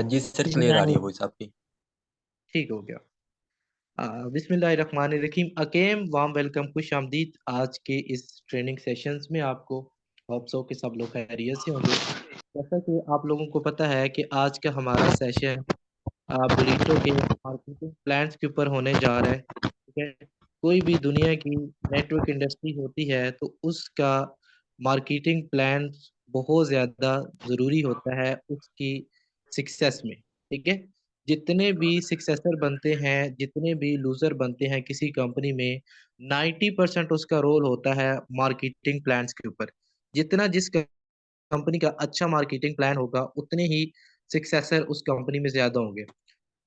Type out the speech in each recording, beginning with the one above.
जी sir, clear आ रही है बिस्मिल्लाह। Voice आपकी। ठीक हो गया। बिस्मिल्लाहिर्रहमानिर्रहीम। अगेन वार्म वेलकम, खुश आमदीद आज के इस ट्रेनिंग सेशंस में आपको। होप सो कि सब लोग खैरियत से होंगे। जैसा कि आप लोगों को पता है कि आज का हमारा सेशन बुलीटो के मार्केटिंग प्लान्स के ऊपर होने जा रहा है। ठीक है। कोई भी दुनिया की नेटवर्क इंडस्ट्री होती है तो उसका मार्केटिंग प्लान बहुत ज़्यादा ज़रूरी होता है उसकी सक्सेस में। ठीक है। जितने भी सक्सेसर बनते हैं, जितने भी लूजर बनते हैं किसी कंपनी में, 90% उसका रोल होता है मार्केटिंग प्लान्स के ऊपर। जितना जिस कंपनी का अच्छा मार्केटिंग प्लान होगा उतने ही सक्सेसर उस कंपनी में ज्यादा होंगे।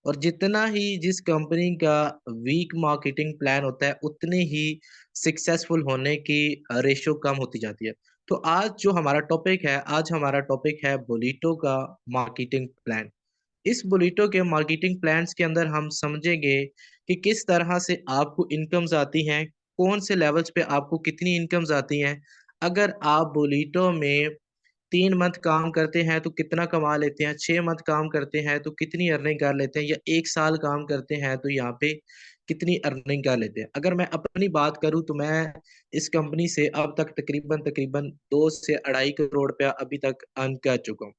और जितना ही जिस कंपनी का वीक मार्केटिंग प्लान होता है उतने ही सक्सेसफुल होने की रेशो कम होती जाती है। तो आज जो हमारा टॉपिक है, आज हमारा टॉपिक है बोलीटो का मार्केटिंग प्लान। इस बोलीटो के मार्केटिंग प्लान्स के अंदर हम समझेंगे कि किस तरह से आपको इनकम्स आती हैं, कौन से लेवल्स पे आपको कितनी इनकम्स आती हैं। अगर आप बोलीटो में 3 मंथ काम करते हैं तो कितना कमा लेते हैं, 6 मंथ काम करते हैं तो कितनी अर्निंग कर लेते हैं, या 1 साल काम करते हैं तो यहाँ पे कितनी अर्निंग कर लेते हैं। अगर मैं अपनी बात करूं तो मैं इस कंपनी से अब तक तकरीबन तकरीबन 2 से 2.5 करोड़ रुपया अभी तक अर्न कर चुका हूँ।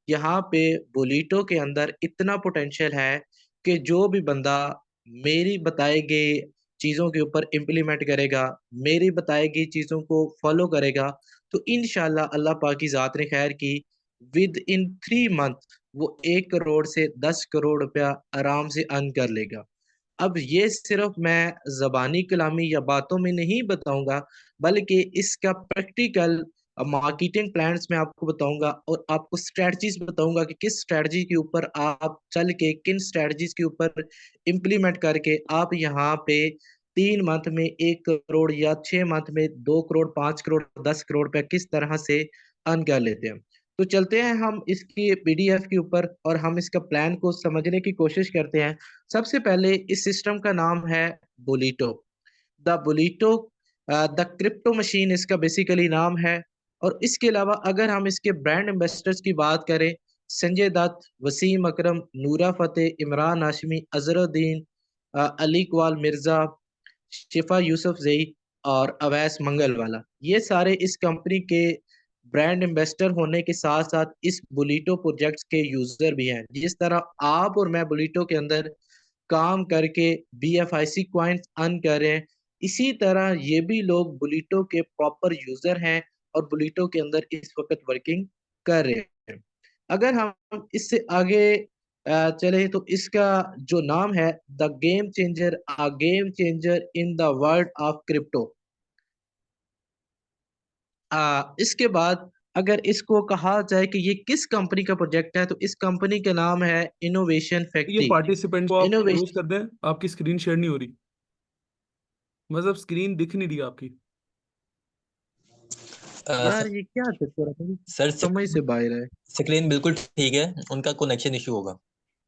यहाँ पे बोलीटो के अंदर इतना पोटेंशियल है कि जो भी बंदा मेरी बताए गए चीज़ों के ऊपर इम्प्लीमेंट करेगा, मेरी बताई गई चीज़ों को फॉलो करेगा, तो इंशाल्लाह अल्लाह पाक की जात ने खैर की, विद इन 3 मंथ वो 1 करोड़ से 10 करोड़ रुपया आराम से अर्न कर लेगा। अब ये सिर्फ मैं जबानी कलामी या बातों में नहीं बताऊंगा, बल्कि इसका प्रैक्टिकल मार्केटिंग प्लान्स मैं आपको बताऊंगा और आपको स्ट्रेटजीज बताऊंगा कि किस स्ट्रेटजी के ऊपर आप चल के, किन स्ट्रेटजीज के ऊपर इम्प्लीमेंट करके आप यहाँ पे 3 मंथ में 1 करोड़ या 6 मंथ में 2 करोड़, 5 करोड़, 10 करोड़ रुपया किस तरह से अर्न कर लेते हैं। तो चलते हैं हम इसकी पीडीएफ के ऊपर और हम इसका प्लान को समझने की कोशिश करते हैं। सबसे पहले इस सिस्टम का नाम है बोलीटो। द बोलीटो द क्रिप्टो मशीन इसका बेसिकली नाम है। और इसके अलावा अगर हम इसके ब्रांड एम्बेसडर्स की बात करें, संजय दत्त, वसीम अकरम, नूरा फतेह, इमरान हाशमी, अजहरुद्दीन, अली इकबाल मिर्जा, शिफा यूसुफ जई और अवैस मंगल वाला, ये सारे इस कंपनी के ब्रांड एम्बेसडर होने के साथ साथ इस बुलीटो प्रोजेक्ट्स के यूजर भी हैं। जिस तरह आप और मैं बुलीटो के अंदर काम करके BFIC कॉइन्स अर्न कर रहे हैं, इसी तरह ये भी लोग बुलीटो के प्रॉपर यूजर हैं और बुलीटो के अंदर इस वक्त वर्किंग कर रहे हैं। अगर हम इससे आगे चले तो इसका जो नाम है, the game changer, a game changer in the world of crypto. इसके बाद अगर इसको कहा जाए कि ये किस कंपनी का प्रोजेक्ट है, तो इस कंपनी का नाम है इनोवेशन ये फैक्ट्री। पार्टिसिपेंट को आप क्लोज इनोवेशन। कर दें, आपकी स्क्रीन शेयर नहीं हो रही, मतलब स्क्रीन दिख नहीं रही आपकी। यार ये क्या चक्कर है, मेरी सर समझ से बाहर है। स्क्रीन बिल्कुल ठीक है, उनका कनेक्शन इशू होगा।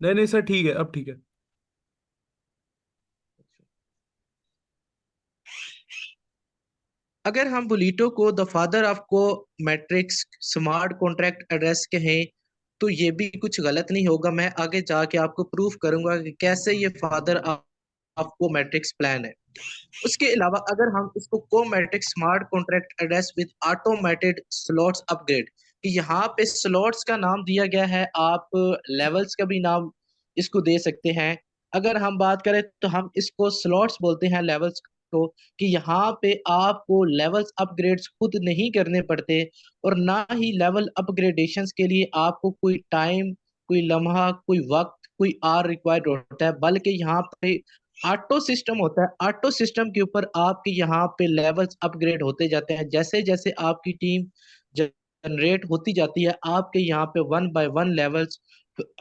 नहीं नहीं सर, ठीक है, अब ठीक है। अगर हम बुलीटो को द फादर ऑफ को मैट्रिक्स स्मार्ट कॉन्ट्रैक्ट एड्रेस कहें तो ये भी कुछ गलत नहीं होगा। मैं आगे जाके आपको प्रूफ करूंगा कि कैसे ये फादर ऑफ को मैट्रिक्स प्लान है। उसके अलावा अगर हम इसको को matrix smart contract address with automated slots upgrade, कि यहाँ पे स्लॉट्स का नाम दिया गया है, आप लेवल्स का भी नाम इसको दे सकते हैं। अगर हम बात करें तो हम इसको स्लॉट्स बोलते हैं लेवल्स को, कि यहाँ पे आपको लेवल्स अपग्रेड्स खुद नहीं करने पड़ते और ना ही लेवल अपग्रेडेशंस के लिए आपको कोई टाइम, कोई लम्हा, कोई वक्त, कोई आर रिक्वायर्ड होता है, बल्कि यहाँ पे ऑटो सिस्टम होता है। ऑटो सिस्टम के ऊपर आपके यहाँ पे लेवल्स अपग्रेड होते जाते हैं। जैसे जैसे आपकी टीम जनरेट होती जाती है, आपके यहाँ पे 1 बाय 1 लेवल्स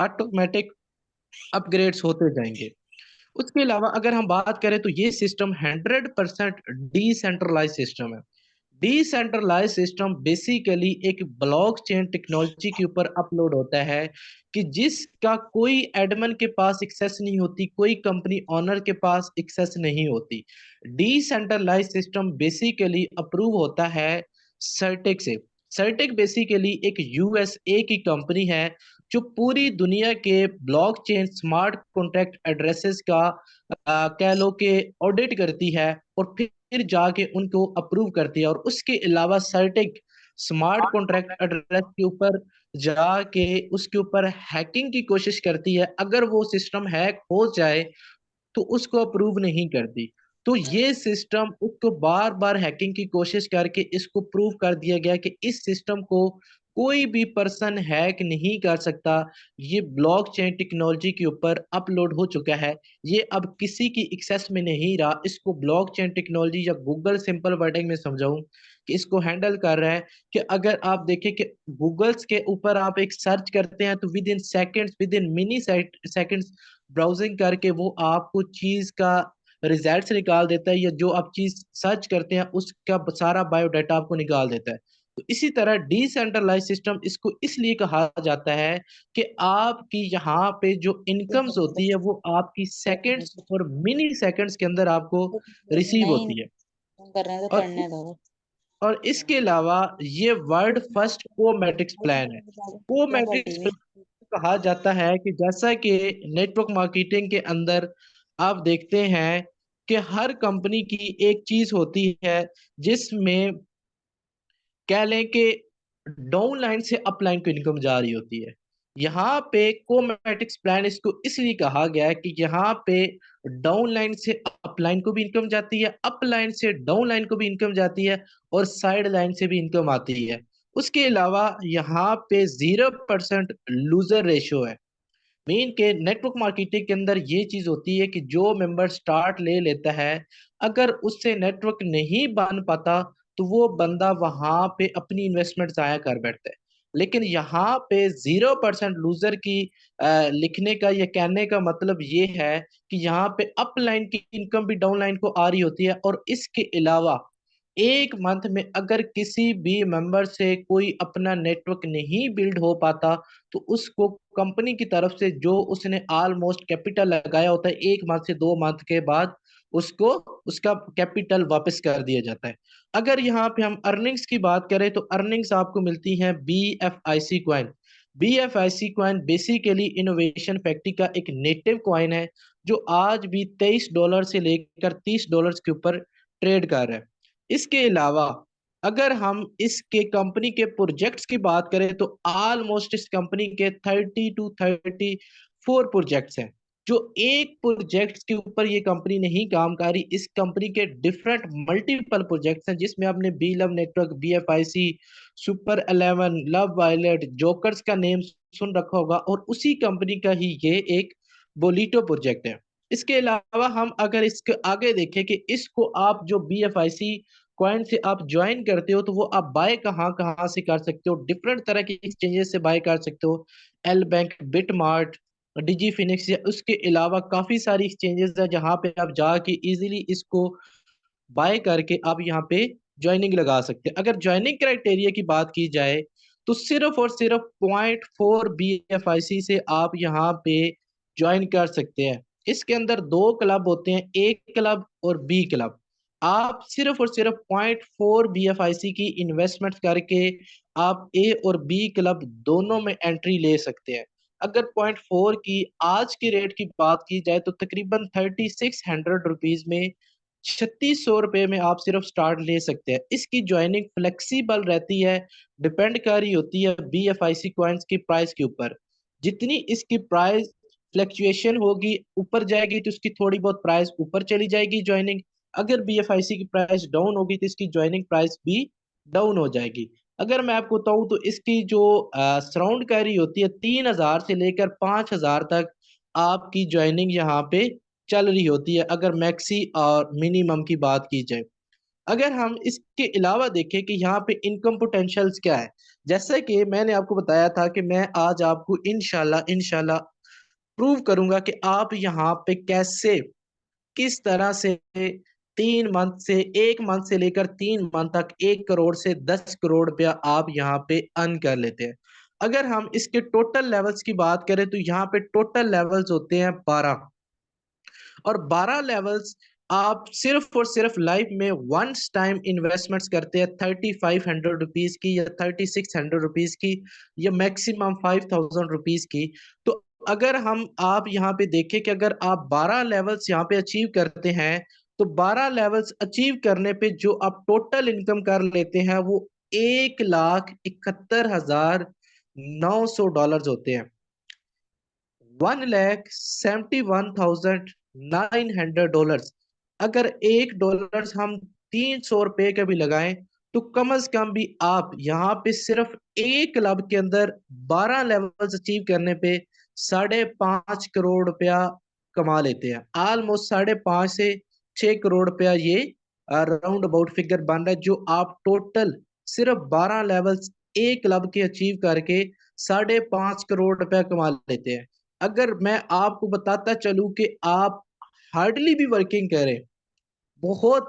ऑटोमेटिक अपग्रेड्स होते जाएंगे। उसके अलावा अगर हम बात करें तो ये सिस्टम 100% डिसेंट्रलाइज सिस्टम है। डिसेंट्रलाइज सिस्टम बेसिकली एक ब्लॉकचेन टेक्नोलॉजी के ऊपर अपलोड होता है, कि जिसका कोई एडमिन के पास एक्सेस नहीं होती, कोई कंपनी ओनर के पास एक्सेस नहीं होती। डिसेंट्रलाइज सिस्टम बेसिकली अप्रूव होता है सर्टेक से। सर्टेक बेसिकली एक USA की कंपनी है जो पूरी दुनिया के ब्लॉकचेन स्मार्ट कॉन्ट्रैक्ट एड्रेसेस का कह लो कि ऑडिट करती है और फिर जाके उनको अप्रूव करती है। और उसके अलावा सर्टिक स्मार्ट कॉन्ट्रैक्ट एड्रेस के ऊपर जाके उसके ऊपर हैकिंग की कोशिश करती है। अगर वो सिस्टम हैक हो जाए तो उसको अप्रूव नहीं करती। तो ये सिस्टम उसको बार बार हैकिंग की कोशिश करके इसको प्रूव कर दिया गया कि इस सिस्टम को कोई भी पर्सन हैक नहीं कर सकता। ये ब्लॉकचेन टेक्नोलॉजी के ऊपर अपलोड हो चुका है। ये अब किसी की एक्सेस में नहीं रहा। इसको ब्लॉकचेन टेक्नोलॉजी या गूगल सिंपल वर्डिंग में समझाऊं कि इसको हैंडल कर रहा है कि अगर आप देखें कि गूगल्स के ऊपर आप एक सर्च करते हैं तो with in seconds, with in mini seconds browsing करके वो आपको चीज का रिजल्ट्स निकाल देता है, या जो आप चीज सर्च करते हैं उसका सारा बायोडाटा आपको निकाल देता है। तो इसी तरह डिसेंट्रलाइज सिस्टम इसको इसलिए कहा जाता है कि आपकी यहाँ पे जो इनकम्स होती है वो आपकी सेकंड्स और मिनी सेकंड्स के अंदर आपको रिसीव नहीं होती है। कर रहे हैं तो और करने दो। और इसके अलावा ये वर्ल्ड फर्स्ट कोमैट्रिक्स प्लान है। कोमैट्रिक्स कहा जाता है कि जैसा कि नेटवर्क मार्केटिंग के अंदर आप देखते हैं कि हर कंपनी की एक चीज होती है जिसमें कह लें कि डाउन लाइन से अप लाइन को इनकम जा रही होती है। यहाँ पे कोमैटिक्स प्लान इसको इसलिए कहा गया है कि यहाँ पे डाउन लाइन से अप लाइन को भी इनकम जाती है, अप लाइन से डाउन लाइन को भी इनकम जाती है, और साइड लाइन से भी इनकम आती है। उसके अलावा यहाँ पे 0% लूजर रेशियो है। मेन के नेटवर्क मार्केटिंग के अंदर ये चीज होती है कि जो मेंबर स्टार्ट ले लेता है, अगर उससे नेटवर्क नहीं बन पाता तो वो बंदा वहां पे अपनी इन्वेस्टमेंट जाया कर बैठता है। लेकिन यहाँ पे 0% लूजर की लिखने का या कहने का मतलब ये है कि यहाँ पे अप लाइन की इनकम भी डाउन लाइन को आ रही होती है। और इसके अलावा एक मंथ में अगर किसी भी मेंबर से कोई अपना नेटवर्क नहीं बिल्ड हो पाता तो उसको कंपनी की तरफ से जो उसने ऑलमोस्ट कैपिटल लगाया होता है, एक मंथ से 2 मंथ के बाद उसको उसका कैपिटल वापस कर दिया जाता है। अगर यहाँ पे हम अर्निंग्स की बात करें तो अर्निंग्स आपको मिलती हैं BFIC coin. BFIC coin basically innovation factory का एक नेटिव कॉइन है जो आज भी $23 से लेकर $30 के ऊपर ट्रेड कर रहा है। इसके अलावा अगर हम इसके कंपनी के प्रोजेक्ट्स की बात करें तो ऑलमोस्ट इस कंपनी के 30 to 34 प्रोजेक्ट्स हैं। जो एक प्रोजेक्ट्स के ऊपर ये कंपनी नहीं काम कर रही, इस कंपनी के डिफरेंट मल्टीपल प्रोजेक्ट्स हैं जिसमें आपने B love network, BFIC, super 11, love violet, jokers का नेम सुन रखा होगा, और उसी कंपनी का ही ये एक बोलीटो प्रोजेक्ट है। इसके अलावा हम अगर इसके आगे देखें कि इसको आप जो BFIC कॉइन से आप ज्वाइन करते हो तो वो आप बाय कहाँ कहाँ से कर सकते हो, डिफरेंट तरह के एक्सचेंजेस से बाय कर सकते हो। एल बैंक, बिटमार्ट, डिजी फिनिक्स, या उसके अलावा काफी सारी एक्सचेंजेस है जहाँ पे आप जाके इजीली इसको बाय करके आप यहाँ पे ज्वाइनिंग लगा सकते हैं। अगर ज्वाइनिंग क्राइटेरिया की बात की जाए तो सिर्फ और सिर्फ 0.4 BFIC से आप यहाँ पे ज्वाइन कर सकते हैं। इसके अंदर 2 क्लब होते हैं, ए क्लब और बी क्लब। आप सिर्फ और सिर्फ 0.4 BFIC की इन्वेस्टमेंट करके आप ए और बी क्लब दोनों में एंट्री ले सकते हैं। अगर 0.4 की आज की रेट की बात की जाए तो तकरीबन 3600 रुपीज में 3600 रुपये में आप सिर्फ स्टार्ट ले सकते हैं। इसकी ज्वाइनिंग फ्लेक्सिबल रहती है, डिपेंड कर रही होती है BFIC कॉइन्स की प्राइस के ऊपर। जितनी इसकी प्राइस फ्लक्चुएशन होगी, ऊपर जाएगी तो इसकी थोड़ी बहुत प्राइस ऊपर चली जाएगी ज्वाइनिंग। अगर BFIC की प्राइस डाउन होगी तो इसकी ज्वाइनिंग प्राइस भी डाउन हो जाएगी। अगर मैं आपको बताऊं तो इसकी जो सराउंड कर रही होती है 3000 से लेकर 5000 तक आपकी ज्वाइनिंग यहाँ पे चल रही होती है, अगर मैक्सी और मिनिमम की बात की जाए। अगर हम इसके अलावा देखें कि यहाँ पे इनकम पोटेंशियल्स क्या है, जैसे कि मैंने आपको बताया था कि मैं आज आपको इंशाल्लाह इंशाल्लाह प्रूव करूंगा कि आप यहाँ पे कैसे, किस तरह से 3 मंथ से, 1 मंथ से लेकर 3 मंथ तक 1 करोड़ से 10 करोड़ रुपया आप यहाँ पे अर्न कर लेते हैं। अगर हम इसके टोटल लेवल्स की बात करें तो यहाँ पे टोटल लेवल्स होते हैं 12, और 12 लेवल्स आप सिर्फ और सिर्फ लाइफ में वंस टाइम इन्वेस्टमेंट्स करते हैं 3500 रुपीज की या 3600 रुपीज की या मैक्सिमम 5000 रुपीज की, तो अगर हम आप यहाँ पे देखें कि अगर आप 12 लेवल्स यहाँ पे अचीव करते हैं, तो 12 लेवल्स अचीव करने पे जो आप टोटल इनकम कर लेते हैं वो 1,71,900 डॉलर्स होते हैं। 1,71,900 डॉलर्स। अगर $1 हम 300 रुपए का भी लगाएं, तो कम से कम भी आप यहाँ पे सिर्फ एक क्लब के अंदर 12 लेवल्स अचीव करने पे 5.5 करोड़ रुपया कमा लेते हैं। ऑलमोस्ट 5.5 से 6 करोड़ रुपया ये राउंड अबाउट फिगर बन रहा है, जो आप टोटल सिर्फ 12 लेवल्स एक क्लब के अचीव करके 5.5 करोड़ रुपया कमा लेते हैं। अगर मैं आपको बताता चलूं कि आप हार्डली भी वर्किंग करें, बहुत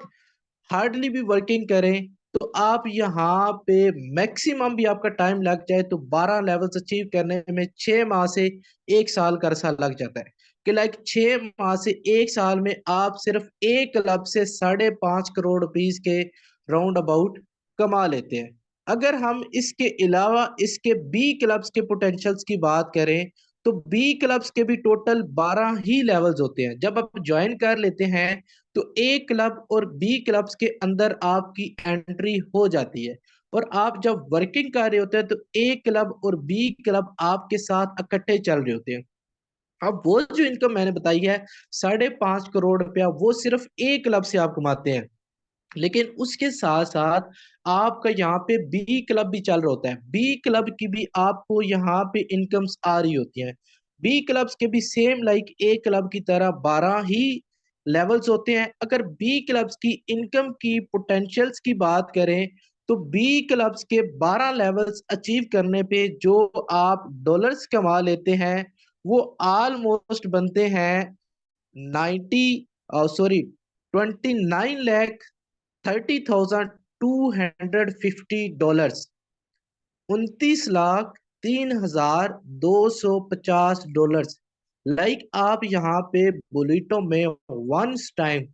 हार्डली भी वर्किंग करें, तो आप यहाँ पे मैक्सिमम भी आपका टाइम लग जाए तो 12 लेवल्स अचीव करने में 6 माह से 1 साल का अरसा लग जाता है। कि लाइक 6 माह से 1 साल में आप सिर्फ एक क्लब से 5.5 करोड़ रुपीज के राउंड अबाउट कमा लेते हैं। अगर हम इसके अलावा इसके बी क्लब्स के पोटेंशियल्स की बात करें, तो बी क्लब्स के भी टोटल 12 ही लेवल्स होते हैं। जब आप ज्वाइन कर लेते हैं तो ए क्लब और बी क्लब्स के अंदर आपकी एंट्री हो जाती है, और आप जब वर्किंग कर रहे होते हैं तो ए क्लब और बी क्लब आपके साथ इकट्ठे चल रहे होते हैं। अब वो जो इनकम मैंने बताई है 5.5 करोड़ रुपया, वो सिर्फ ए क्लब से आप कमाते हैं। लेकिन उसके साथ साथ आपका यहाँ पे बी क्लब भी चल रहा होता है, बी क्लब की भी आपको यहाँ पे इनकम्स आ रही होती हैं। बी क्लब्स के भी सेम लाइक ए क्लब की तरह 12 ही लेवल्स होते हैं। अगर बी क्लब्स की इनकम की पोटेंशियल्स की बात करें, तो बी क्लब्स के 12 लेवल्स अचीव करने पे जो आप डॉलर्स कमा लेते हैं वो ऑलमोस्ट बनते हैं 90 सॉरी 29,30,250 डॉलर्स। 29,03,250 डॉलर्स। लाइक आप यहाँ पे बुलेटो में वंस टाइम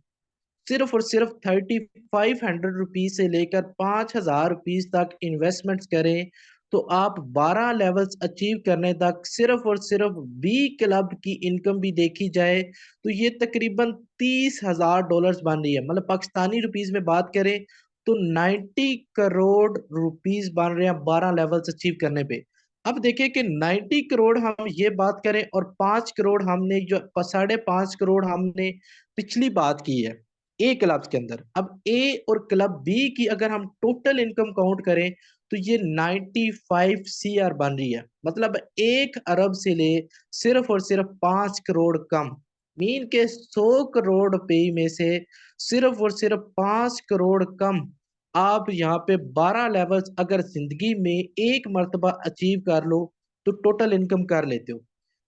सिर्फ और सिर्फ 3500 रुपीज से लेकर 5,000 रुपीज तक इन्वेस्टमेंट्स करें, तो आप 12 लेवल्स अचीव करने तक सिर्फ और सिर्फ बी क्लब की इनकम भी देखी जाए तो ये तकरीबन 30,000 डॉलर्स बन रही है। मतलब पाकिस्तानी रुपीज में बात करें तो 90 करोड़ रुपीज बन रहे हैं 12 लेवल्स अचीव करने पे। अब देखिए कि 90 करोड़ हम ये बात करें और 5 करोड़ हमने जो 5.5 करोड़ हमने पिछली बात की है ए क्लब्स के अंदर। अब ए और क्लब बी की अगर हम टोटल इनकम काउंट करें तो ये 95 CR बन रही है। मतलब 1 अरब से ले सिर्फ और सिर्फ 5 करोड़ कम, मीन के 100 करोड़ रुपए में से सिर्फ और सिर्फ 5 करोड़ कम आप यहाँ पे 12 लेवल्स अगर जिंदगी में एक मर्तबा अचीव कर लो तो टोटल इनकम कर लेते हो।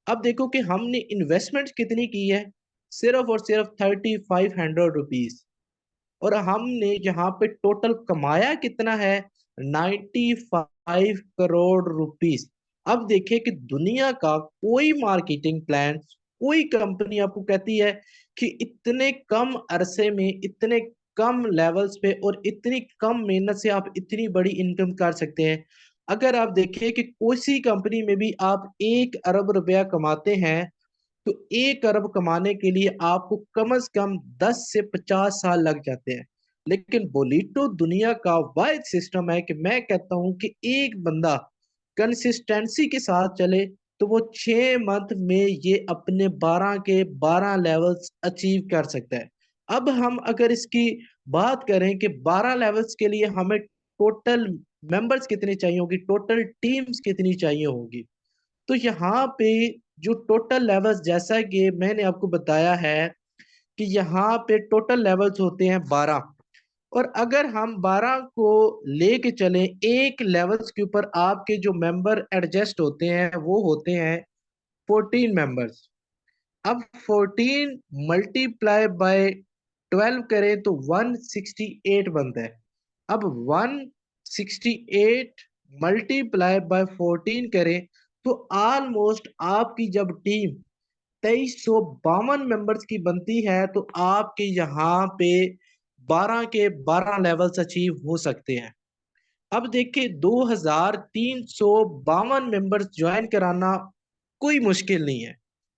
अब देखो कि हमने इन्वेस्टमेंट कितनी की है, सिर्फ और सिर्फ 3500 रुपीज, और हमने यहाँ पे टोटल कमाया कितना है 95 करोड़ रुपीज। अब देखिए कि दुनिया का कोई मार्केटिंग प्लान, कोई कंपनी आपको कहती है कि इतने कम अरसे में इतने कम लेवल्स पे और इतनी कम मेहनत से आप इतनी बड़ी इनकम कर सकते हैं। अगर आप देखिए कि कोई सी कंपनी में भी आप 1 अरब रुपया कमाते हैं, तो 1 अरब कमाने के लिए आपको कम से कम 10 से 50 साल लग जाते हैं। लेकिन बोलीटो दुनिया का वाहिद सिस्टम है कि मैं कहता हूं कि एक बंदा कंसिस्टेंसी के साथ चले तो वो 6 मंथ में ये अपने 12 के 12 लेवल्स अचीव कर सकता है। अब हम अगर इसकी बात करें कि 12 लेवल्स के लिए हमें टोटल मेंबर्स कितने चाहिए होगी, टोटल टीम्स कितनी चाहिए होगी, तो यहाँ पे जो टोटल लेवल्स जैसा कि मैंने आपको बताया है कि यहाँ पे टोटल लेवल्स होते हैं 12, और अगर हम 12 को लेके चलें एक लेवल्स के ऊपर आपके जो मेंबर एडजस्ट होते हैं वो होते हैं 14 मेंबर्स। अब 14 मल्टीप्लाई बाय 12 करें तो 168 बनता है। अब 168 मल्टीप्लाई बाय 14 करें तो ऑलमोस्ट आपकी जब टीम 2352 मेंबर्स की बनती है तो आपके यहाँ पे 12 के 12 लेवल्स अचीव हो सकते हैं। अब देखिए 2352 मेंबर्स ज्वाइन कराना कोई मुश्किल नहीं है।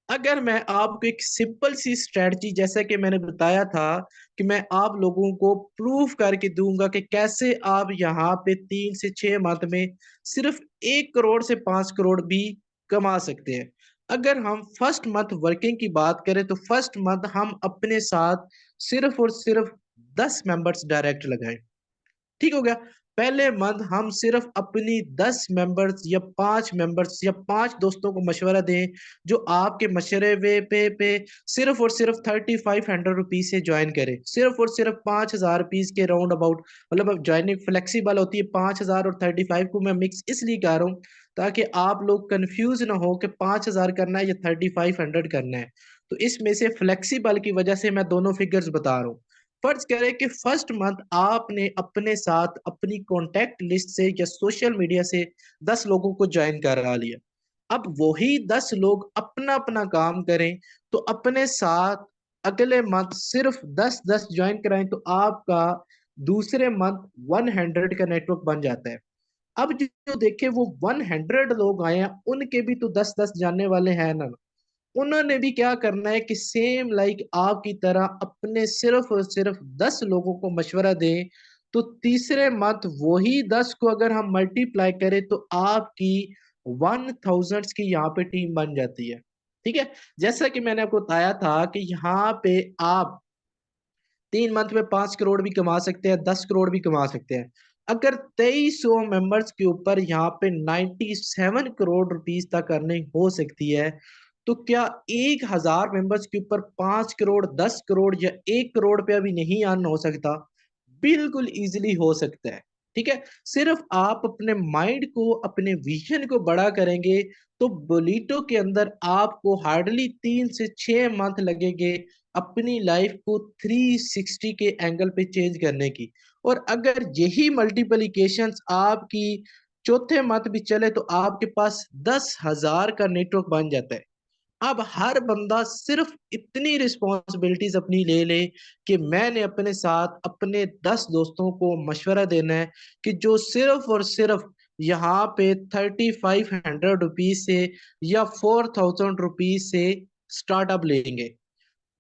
अगर मैं आपको एक सिंपल सी स्ट्रेटजी, जैसा कि मैंने बताया था कि मैं आप लोगों को प्रूफ करके दूंगा कि कैसे आप यहाँ पे 3 से 6 मंथ में सिर्फ 1 करोड़ से 5 करोड़ भी कमा सकते हैं। अगर हम फर्स्ट मंथ वर्किंग की बात करें तो फर्स्ट मंथ हम अपने साथ सिर्फ और सिर्फ 10 मेंबर्स डायरेक्ट लगाएं। ठीक हो गया। पहले मंथ हम सिर्फ अपनी 10 मेंबर्स या 5 मेंबर्स या 5 दोस्तों को मशवरा दें जो आपके मशवरे पे सिर्फ और सिर्फ 3500 रुपीज से ज्वाइन करें। सिर्फ और सिर्फ 5000 रुपीज के राउंड अबाउट, मतलब ज्वाइनिंग फ्लेक्सिबल होती है। 5000 और 35 को मैं मिक्स इसलिए कर रहा हूँ ताकि आप लोग कंफ्यूज ना हो कि 5000 करना है या 3500 करना है। तो इसमें से फ्लेक्सिबल की वजह से मैं दोनों फिगर्स बता रहा हूँ। फर्ज करें कि फर्स्ट मंथ आपने अपने साथ अपनी कॉन्टेक्ट लिस्ट से या सोशल मीडिया से 10 लोगों को ज्वाइन करा लिया। अब वही 10 लोग अपना अपना काम करें तो अपने साथ अगले मंथ सिर्फ 10-10 ज्वाइन कराएं तो आपका दूसरे मंथ 100 का नेटवर्क बन जाता है। अब जो देखे वो 100 लोग आए हैं उनके भी तो 10-10 जानने वाले हैं ना। उन्होंने भी क्या करना है कि सेम लाइक आपकी तरह अपने सिर्फ और सिर्फ 10 लोगों को मशवरा दें। तो तीसरे मंथ वही 10 को अगर हम मल्टीप्लाई करें तो आपकी 1000 की यहाँ पे टीम बन जाती है। ठीक है। जैसा कि मैंने आपको बताया था कि यहाँ पे आप 3 मंथ में 5 करोड़ भी कमा सकते हैं, 10 करोड़ भी कमा सकते हैं। अगर 2300 मेंबर्स के ऊपर यहाँ पे 97 करोड़ रुपीज तक अर्निंग हो सकती है तो क्या 1000 मेंबर्स के ऊपर 5 करोड़, 10 करोड़ या 1 करोड़ रुपया भी नहीं अर्न हो सकता? बिल्कुल इजीली हो सकता है। ठीक है। सिर्फ आप अपने माइंड को, अपने विजन को बड़ा करेंगे तो बोलीटो के अंदर आपको हार्डली 3 से 6 मंथ लगेंगे अपनी लाइफ को 360 के एंगल पे चेंज करने की। और अगर यही मल्टीप्लिकेशंस आपकी चौथे मंथ भी चले तो आपके पास 10,000 का नेटवर्क बन जाता है। अब हर बंदा सिर्फ इतनी रिस्पॉन्सिबिलिटीज अपनी ले ले कि मैंने अपने साथ अपने 10 दोस्तों को मशवरा देना है कि जो सिर्फ और सिर्फ यहाँ पे 3500 रुपीज से या 4000 रुपीज से स्टार्टअप लेंगे।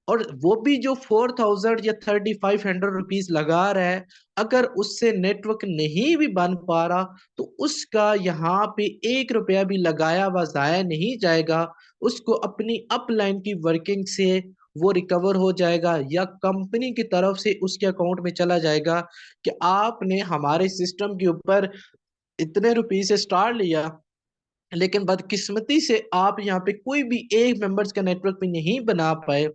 और वो भी जो 4000 या 3500 रुपीज लगा रहा है, अगर उससे नेटवर्क नहीं भी बन पा रहा तो उसका यहाँ पे 1 रुपया भी लगाया हुआ जाया नहीं जाएगा। उसको अपनी अपलाइन की वर्किंग से वो रिकवर हो जाएगा या कंपनी की तरफ से उसके अकाउंट में चला जाएगा कि आपने हमारे सिस्टम के ऊपर इतने रुपये से स्टार्ट लिया, लेकिन बदकिस्मती से आप यहाँ पे कोई भी एक मेंबर्स का नेटवर्क भी नहीं बना पाए।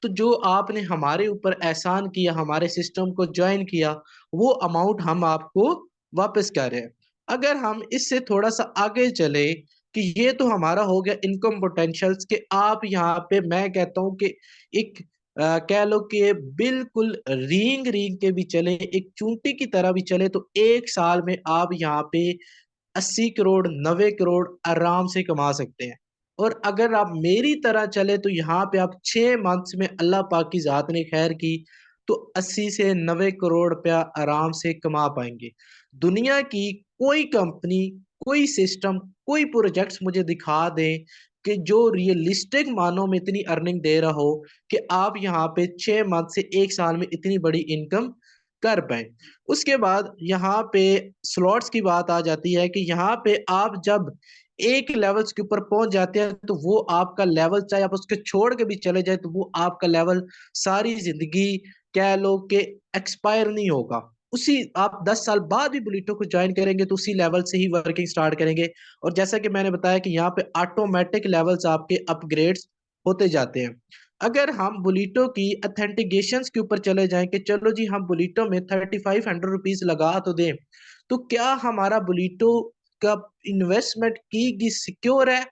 तो जो आपने हमारे ऊपर एहसान किया, हमारे सिस्टम को ज्वाइन किया, वो अमाउंट हम आपको वापस कर रहे हैं। अगर हम इससे थोड़ा सा आगे चले कि ये तो हमारा हो गया इनकम पोटेंशियल्स के, आप यहाँ पे मैं कहता हूँ कि एक कह लो कि बिल्कुल रींग रींग के भी चले, एक चूंटी की तरह भी चले तो 1 साल में आप यहाँ पे 80 करोड़, 90 करोड़ आराम से कमा सकते हैं। और अगर आप मेरी तरह चले तो यहाँ पे आप 6 मंथ्स में अल्लाह पाक की जात ने खैर की तो 80 से 90 करोड़ रुपया आराम से कमा पाएंगे। दुनिया की कोई कंपनी, कोई सिस्टम, कोई प्रोजेक्ट्स मुझे दिखा दें कि जो रियलिस्टिक मानों में इतनी अर्निंग दे रहा हो कि आप यहाँ पे 6 मंथ से 1 साल में इतनी बड़ी इनकम कर पाए। उसके बाद यहाँ पे स्लॉट्स की बात आ जाती है कि यहाँ पे आप जब एक लेवल्स के ऊपर पहुंच जाते हैं तो वो आपका लेवल, चाहे आप उसके छोड़ के भी चले जाए तो वो आपका लेवल सारी जिंदगी कह लो कि एक्सपायर नहीं होगा। उसी आप 10 साल बाद भी बुलीटो को ज्वाइन करेंगे तो उसी लेवल से ही वर्किंग स्टार्ट करेंगे। और जैसा कि मैंने बताया कि यहाँ पे ऑटोमेटिक लेवल्स आपके अपग्रेड्स होते जाते हैं। अगर हम बुलीटो की अथेंटिकेशंस के ऊपर चले जाएं कि चलो जी हम बुलीटो में 3500 रुपीज लगा तो दें, तो क्या हमारा बुलीटो का इन्वेस्टमेंट की सिक्योर है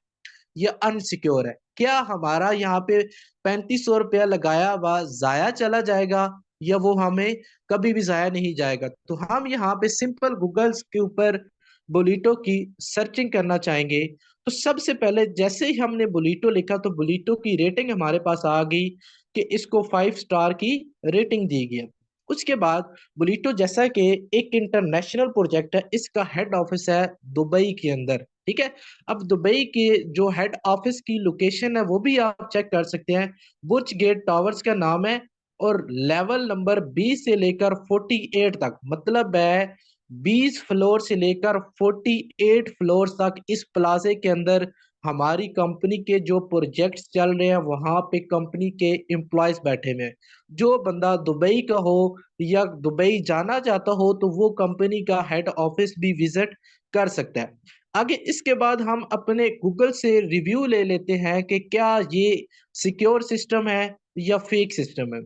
या अनसिक्योर है? क्या हमारा यहाँ पे 3500 रुपया लगाया हुआ जाया चला जाएगा या वो हमें कभी भी जाया नहीं जाएगा? तो हम यहाँ पे सिंपल गूगल्स के ऊपर बोलीटो की सर्चिंग करना चाहेंगे तो सबसे पहले जैसे ही हमने बुलीटो लिखा तो बुलीटो की रेटिंग हमारे पास आ गई कि इसको 5 स्टार की रेटिंग दी गई है। उसके बाद बुलीटो जैसा कि एक इंटरनेशनल प्रोजेक्ट है, इसका हेड ऑफिस है दुबई के अंदर, ठीक है। अब दुबई के जो हेड ऑफिस की लोकेशन है वो भी आप चेक कर सकते हैं, बुर्ज गेट टावर्स का नाम है, और लेवल नंबर 20 से लेकर 48 तक, मतलब है 20 फ्लोर से लेकर 48 फ्लोर तक इस प्लाजे के अंदर हमारी कंपनी के जो प्रोजेक्ट्स चल रहे हैं वहां पे कंपनी के एम्प्लॉयज बैठे हुए हैं। जो बंदा दुबई का हो या दुबई जाना चाहता हो तो वो कंपनी का हेड ऑफिस भी विजिट कर सकता है। आगे इसके बाद हम अपने गूगल से रिव्यू ले लेते हैं कि क्या ये सिक्योर सिस्टम है या फेक सिस्टम है।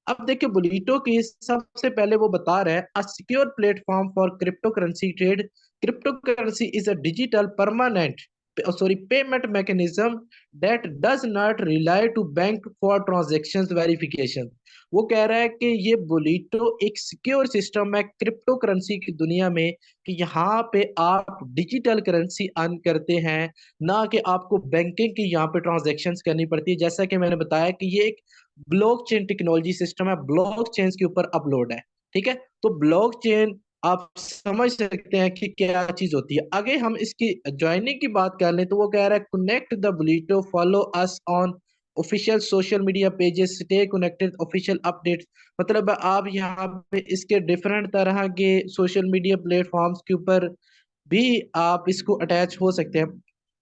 अब देखिए बुलीटो की सबसे पहले वो बता रहा है, a secure platform for crypto currency trade. Crypto currency is a digital permanent payment mechanism that does not rely to bank for transactions verification. वो कह रहा है कि ये बुलीटो एक सिक्योर सिस्टम है क्रिप्टो करेंसी की दुनिया में, कि यहाँ पे आप डिजिटल करेंसी अर्न करते हैं, ना कि आपको बैंकिंग की यहाँ पे ट्रांजैक्शंस करनी पड़ती है। जैसा कि मैंने बताया कि ये एक ब्लॉकचेन टेक्नोलॉजी सिस्टम है, ब्लॉकचेन के ऊपर अपलोड है, ठीक है। तो ब्लॉकचेन आप समझ सकते हैं कि क्या चीज होती है। आगे हम इसकी ज्वाइनिंग की बात कर लें तो वो कह रहा है, connect the Bulleto, follow us on official social media pages, stay connected official updates. मतलब आप यहाँ पे इसके डिफरेंट तरह के सोशल मीडिया प्लेटफॉर्म्स के ऊपर भी आप इसको अटैच हो सकते हैं।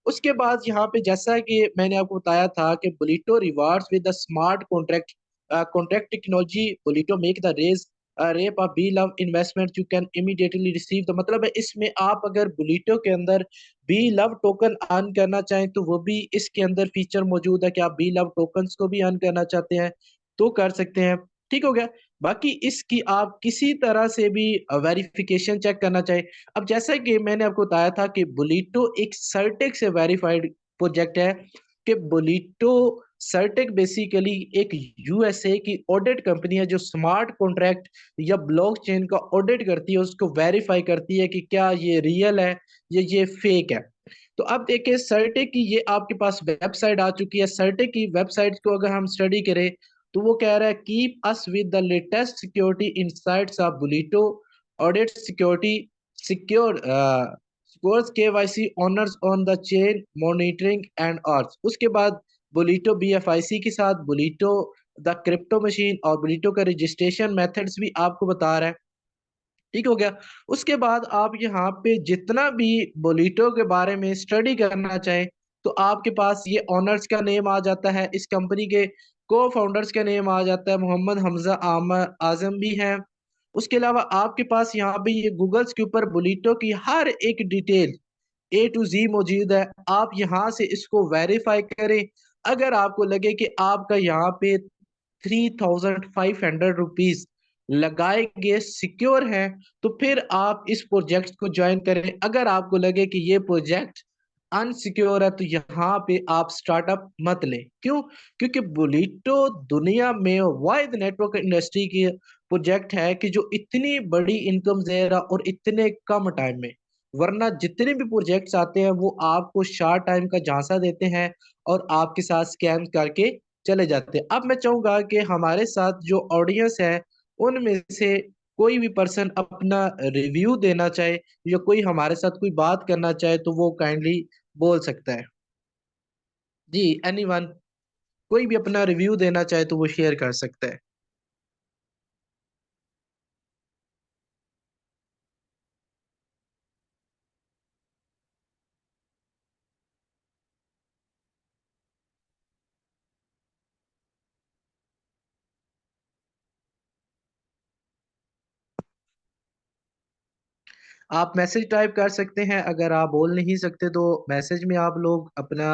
उसके बाद यहाँ पे जैसा कि मैंने आपको बताया था कि Bulleto rewards with the smart contract contract technology, Bulleto make the race rep of be love investment you can immediately receive. तो मतलब है इसमें आप अगर बुलीटो के अंदर बी लव टोकन अर्न करना चाहें तो वो भी इसके अंदर फीचर मौजूद है कि आप बी लव टोकन्स को भी अर्न करना चाहते हैं तो कर सकते हैं। ठीक हो गया। बाकी इसकी आप किसी तरह से भी वेरिफिकेशन चेक करना चाहे, अब जैसा कि मैंने आपको बताया था कि बुलीटो एक सर्टेक से वेरीफाइड प्रोजेक्ट है, कि बुलीटो सर्टेक बेसिकली एक यूएसए की ऑडिट कंपनी है जो स्मार्ट कॉन्ट्रैक्ट या ब्लॉकचेन का ऑडिट करती है, उसको वेरीफाई करती है कि क्या ये रियल है या ये फेक है। तो अब देखिए सर्टेक की ये आपके पास वेबसाइट आ चुकी है। सर्टेक की वेबसाइट को अगर हम स्टडी करें तो वो कह रहा है, keep us with the latest security insights of Bulleto audit security secure scores KYC honors on the chain monitoring and arts। उसके बाद बुलीटो BFIC के साथ बुलीटो द क्रिप्टो मशीन और बुलीटो का रजिस्ट्रेशन मेथड्स भी आपको बता रहा है। ठीक हो गया। उसके बाद आप यहाँ पे जितना भी बुलीटो के बारे में स्टडी करना चाहें तो आपके पास ये ऑनर्स का नेम आ जाता है, इस कंपनी के को फाउंडर्स का नेम आ जाता है, मोहम्मद हमजा आजम भी हैं। उसके अलावा आपके पास यहाँ पे ये गूगल्स के ऊपर बुलीटो की हर एक डिटेल A to Z मौजूद है। आप यहाँ से इसको वेरीफाई करें। अगर आपको लगे कि आपका यहाँ पे 3500 रुपीज लगाए गए सिक्योर है तो फिर आप इस प्रोजेक्ट को ज्वाइन करें। अगर आपको लगे कि ये प्रोजेक्ट अनसिक्योर है तो यहाँ पे आप स्टार्टअप मत लें। क्यों? क्योंकि बुलीटो दुनिया में वाइड नेटवर्क इंडस्ट्री की प्रोजेक्ट है कि जो इतनी बड़ी इनकम दे रहा और इतने कम टाइम में, वरना जितने भी प्रोजेक्ट्स आते हैं वो आपको शार्ट टाइम का झांसा देते हैं और आपके साथ स्कैम करके चले जाते हैं। अब मैं चाहूंगा कि हमारे साथ जो ऑडियंस है उनमें से कोई भी पर्सन अपना रिव्यू देना चाहे या कोई हमारे साथ कोई बात करना चाहे तो वो काइंडली बोल सकता है। जी, एनीवन, कोई भी अपना रिव्यू देना चाहे तो वो शेयर कर सकता है। आप मैसेज टाइप कर सकते हैं, अगर आप बोल नहीं सकते तो मैसेज में आप लोग अपना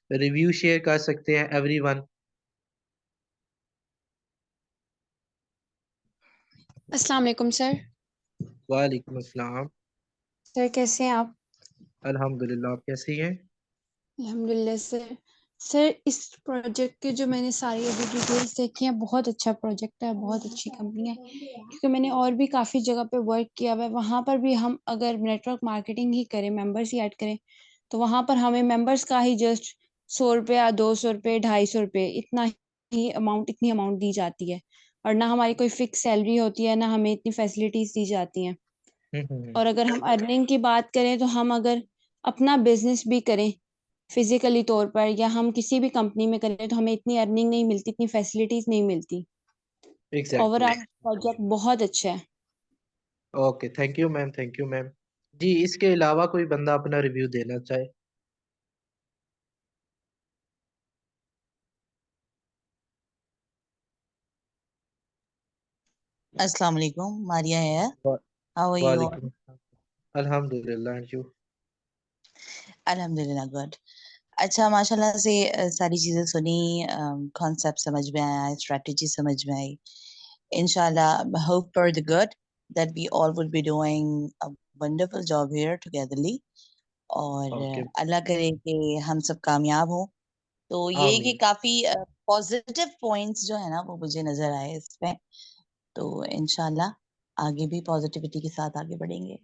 रिव्यू शेयर कर सकते हैं एवरीवन। अस्सलाम वालेकुम सर। वालेकुम अस्सलाम। सर कैसे हैं आप? अल्हम्दुलिल्लाह, आप कैसी हैं? अल्हम्दुलिल्लाह सर। सर इस प्रोजेक्ट के जो मैंने सारी अभी डिटेल्स देखी हैं, बहुत अच्छा प्रोजेक्ट है, बहुत अच्छी कंपनी है। क्योंकि मैंने और भी काफ़ी जगह पे वर्क किया हुआ है, वहाँ पर भी हम अगर नेटवर्क मार्केटिंग ही करें, मेंबर्स ही ऐड करें तो वहाँ पर हमें मेंबर्स का ही जस्ट 100 रुपया, 200 रुपये, 250 रुपये इतनी अमाउंट दी जाती है, और ना हमारी कोई फिक्स सैलरी होती है, ना हमें इतनी फैसिलिटीज दी जाती हैं। और अगर हम अर्निंग की बात करें तो हम अगर अपना बिजनेस भी करें फिजिकली तौर पर, या हम किसी भी कंपनी में करें, तो हमें इतनी अर्निंग नहीं मिलती, इतनी फैसिलिटीज नहीं मिलती। एग्जैक्टली। ओवरऑल प्रोजेक्ट बहुत अच्छा है। Okay, thank you ma'am, thank you ma'am. जी, इसके अलावा कोई बंदा अपना रिव्यू देना चाहे? Assalamu alaikum, Maria here. वा- How are you all? वालेकुम अस्सलाम। अल्हम्दुलिल्लाह, एंड यू? Alhamdulillah, good. अच्छा, माशाल्लाह से सारी चीज़ें सुनी, कॉन्सेप्ट समझ में आया, स्ट्रेटजी समझ में आई। Inshallah, hope for the good that we all would be doing a wonderful job here togetherly. और ओके, अल्लाह करे कि हम सब कामयाब हों। तो ये कि आमीन। काफी पॉजिटिव पॉइंट्स जो है ना वो मुझे नजर आए इसमें। तो इंशाल्लाह आगे भी पॉजिटिविटी के साथ आगे बढ़ेंगे।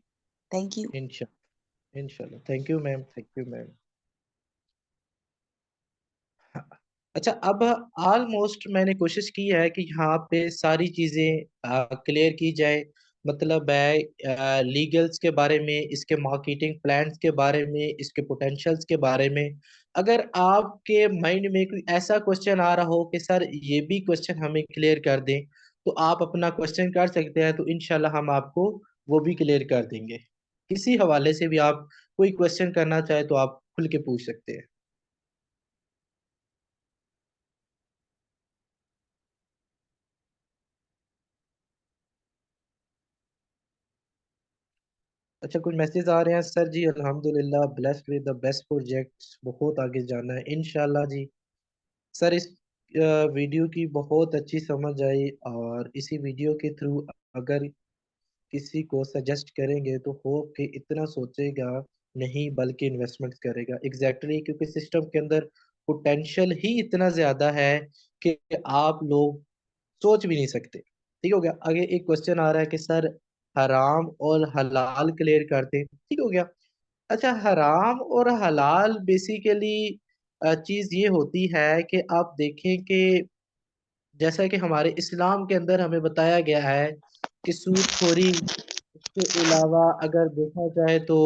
Thank you. इंशाल्लाह, इंशाल्लाह। Thank you ma'am, thank you ma'am. अच्छा, अब ऑलमोस्ट मैंने कोशिश की है कि यहाँ पे सारी चीज़ें क्लियर की जाए। मतलब है लीगल्स के बारे में, इसके मार्केटिंग प्लान्स के बारे में, इसके पोटेंशियल्स के बारे में। अगर आपके माइंड में कोई ऐसा क्वेश्चन आ रहा हो कि सर ये भी क्वेश्चन हमें क्लियर कर दें, तो आप अपना क्वेश्चन कर सकते हैं, तो इंशाल्लाह हम आपको वो भी क्लियर कर देंगे। किसी हवाले से भी आप कोई क्वेश्चन करना चाहे तो आप खुल के पूछ सकते हैं। अच्छा, कुछ मैसेज आ रहे हैं सर जी। अल्हम्दुलिल्लाह, blessed with the best projects, बहुत आगे जाना है इंशाल्लाह जी। सर, इस वीडियो की बहुत अच्छी समझ आई, और इसी वीडियो के थ्रू अगर किसी को सजेस्ट करेंगे तो होप कि इतना सोचेगा नहीं, बल्कि इन्वेस्टमेंट करेगा। एग्जैक्टली, क्योंकि सिस्टम के अंदर पोटेंशियल ही इतना ज्यादा है कि आप लोग सोच भी नहीं सकते। ठीक हो गया। आगे एक क्वेश्चन आ रहा है कि सर हराम और हलाल क्लियर करते। ठीक हो गया। अच्छा, हराम और हलाल बेसिकली चीज ये होती है कि आप देखें कि जैसा कि हमारे इस्लाम के अंदर हमें बताया गया है कि सूदखोरी, इसके अलावा अगर देखा जाए तो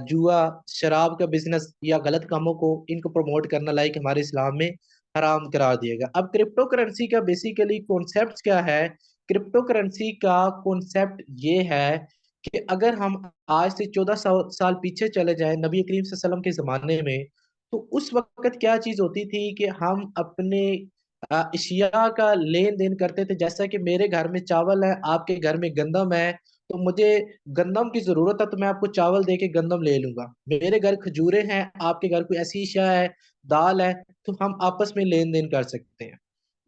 जुआ, शराब का बिजनेस या गलत कामों को इनको प्रमोट करना लाइक हमारे इस्लाम में हराम करार दिया गया। अब क्रिप्टो करेंसी का बेसिकली कॉन्सेप्ट क्या है? क्रिप्टो करेंसी का कॉन्सेप्ट ये है कि अगर हम आज से 14 साल पीछे चले जाएं नबी करीम सल्लल्लाहु अलैहि वसल्लम के जमाने में, तो उस वक्त क्या चीज होती थी कि हम अपने अशिया का लेन देन करते थे। जैसा कि मेरे घर में चावल है, आपके घर में गंदम है, तो मुझे गंदम की जरूरत है तो मैं आपको चावल दे के गंदम ले लूंगा। मेरे घर खजूरें हैं, आपके घर कोई ऐसी अशिया है, दाल है, तो हम आपस में लेन देन कर सकते हैं।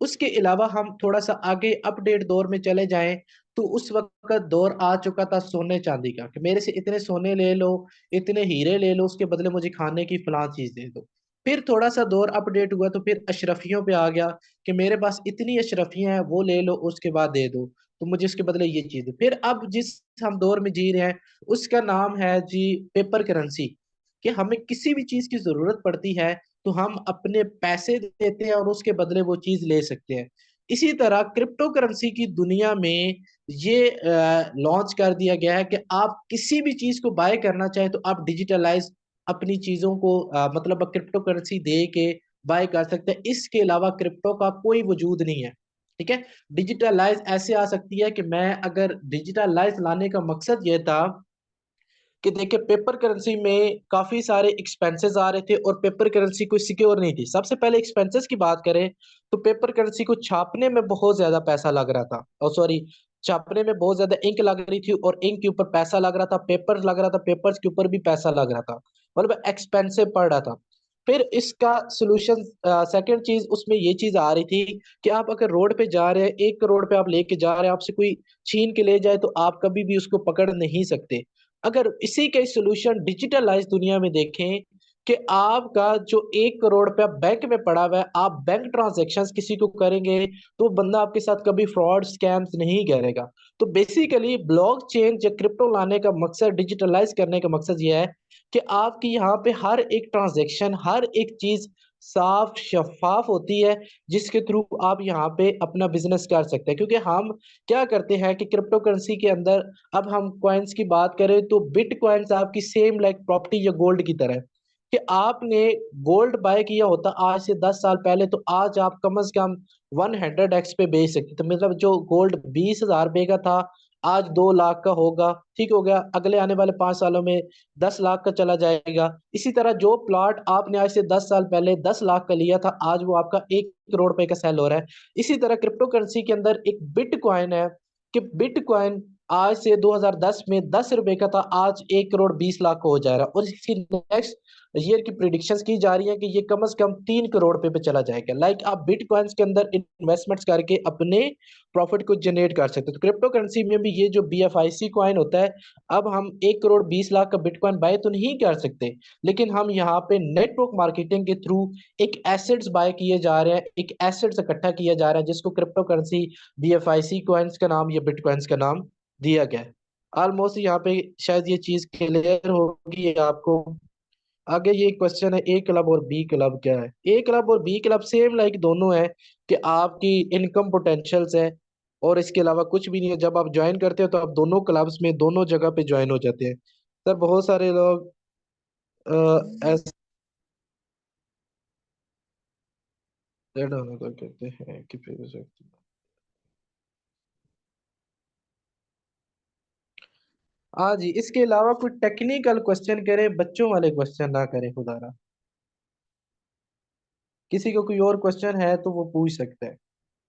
उसके अलावा हम थोड़ा सा आगे अपडेट दौर में चले जाएं, तो उस वक्त दौर आ चुका था सोने चांदी का, कि मेरे से इतने सोने ले लो, इतने हीरे ले लो, उसके बदले मुझे खाने की फलां चीज दे दो। फिर थोड़ा सा दौर अपडेट हुआ तो फिर अशरफियों पे आ गया कि मेरे पास इतनी अशरफियां हैं, वो ले लो, उसके बाद दे दो, तो मुझे उसके बदले ये चीज दो। फिर अब जिस हम दौर में जी रहे हैं उसका नाम है जी पेपर करेंसी, कि हमें किसी भी चीज की जरूरत पड़ती है तो हम अपने पैसे देते हैं और उसके बदले वो चीज ले सकते हैं। इसी तरह क्रिप्टो करेंसी की दुनिया में ये लॉन्च कर दिया गया है कि आप किसी भी चीज को बाय करना चाहे तो आप डिजिटलाइज अपनी चीजों को मतलब क्रिप्टो करेंसी दे के बाय कर सकते हैं। इसके अलावा क्रिप्टो का कोई वजूद नहीं है। ठीक है। डिजिटलाइज ऐसे आ सकती है कि मैं अगर डिजिटलाइज लाने का मकसद ये था कि देखिए पेपर करेंसी में काफी सारे एक्सपेंसेस आ रहे थे और पेपर करेंसी कोई सिक्योर नहीं थी। सबसे पहले एक्सपेंसेस की बात करें तो पेपर करेंसी को छापने में बहुत ज्यादा पैसा लग रहा था, और सॉरी, छापने में बहुत ज्यादा इंक लग रही थी, और इंक के ऊपर पैसा लग रहा था, पेपर लग रहा था, पेपर्स के ऊपर भी पैसा लग रहा था, मतलब एक्सपेंसिव पड़ रहा था। फिर इसका सोल्यूशन, सेकंड चीज उसमें ये चीज आ रही थी कि आप अगर रोड पे जा रहे हैं, 1 करोड़ पे आप लेके जा रहे हैं, आपसे कोई छीन के ले जाए तो आप कभी भी उसको पकड़ नहीं सकते। अगर इसी का सोल्यूशन डिजिटलाइज दुनिया में देखें कि आपका जो 1 करोड़ रुपया बैंक में पड़ा हुआ है, आप बैंक ट्रांजेक्शन्स किसी को करेंगे तो वो बंदा आपके साथ कभी फ्रॉड स्कैम्स नहीं करेगा। तो बेसिकली ब्लॉकचेन जो क्रिप्टो लाने का मकसद, डिजिटलाइज करने का मकसद ये है कि आपकी यहाँ पे हर एक ट्रांजैक्शन, हर एक चीज साफ शफाफ होती है, जिसके थ्रू आप यहाँ पे अपना बिजनेस कर सकते हैं। क्योंकि हम क्या करते हैं कि क्रिप्टो करेंसी के अंदर, अब हम कॉइन्स की बात करें तो बिटकॉइंस आपकी सेम लाइक प्रॉपर्टी या गोल्ड की तरह है, कि आपने गोल्ड बाय किया होता आज से 10 साल पहले, तो आज आप कम से कम 100x पे बेच सकते। तो मतलब जो गोल्ड 20,000 रुपए का था, आज 2 लाख का होगा, ठीक हो गया, अगले आने वाले 5 सालों में 10 लाख का चला जाएगा। इसी तरह जो प्लॉट आपने आज से 10 साल पहले 10 लाख का लिया था, आज वो आपका 1 करोड़ रुपए का सेल हो रहा है। इसी तरह क्रिप्टो करेंसी के अंदर एक बिटकॉइन है, कि बिटकॉइन आज से 2010 में 10 रुपए का था, आज 1 करोड़ 20 लाख का हो जाएगा। और इसकी नेक्स्ट ईयर की प्रिडिक्शंस की जा रही है कि ये कम से कम 3 करोड़ रुपए पे चला जाएगा। लाइक आप बिटकॉइंस के अंदर इन्वेस्टमेंट्स करके अपने प्रॉफिट को जनरेट कर सकते हो। तो क्रिप्टो करेंसी में भी ये जो BFIC कॉइन होता है, अब हम 1 करोड़ 20 लाख का बिटकॉइन बाय तो नहीं कर सकते, लेकिन हम यहाँ पे नेटवर्क मार्केटिंग के थ्रू एक एसेट्स बाय किए जा रहे हैं, एक एसेट्स इकट्ठा किया जा रहा है, जिसको क्रिप्टो करेंसी BFIC कॉइन्स का नाम या बिटकॉइंस का नाम दिया गया है। ऑलमोस्ट यहाँ पे शायद ये चीज क्लियर होगी आपको। आगे ये क्वेश्चन है, ए क्लब और बी क्लब क्या है? ए क्लब और बी क्लब सेम लाइक दोनों है, कि आपकी इनकम पोटेंशियल्स है, और इसके अलावा कुछ भी नहीं है। जब आप ज्वाइन करते हो तो आप दोनों क्लब्स में दोनों जगह पे ज्वाइन हो जाते हैं। सर बहुत सारे लोग ऐसे कहते हैं कि हाँ जी, इसके अलावा कोई टेक्निकल क्वेश्चन करें, बच्चों वाले क्वेश्चन ना करें खुदारा। किसी को कोई और क्वेश्चन है तो वो पूछ सकता है।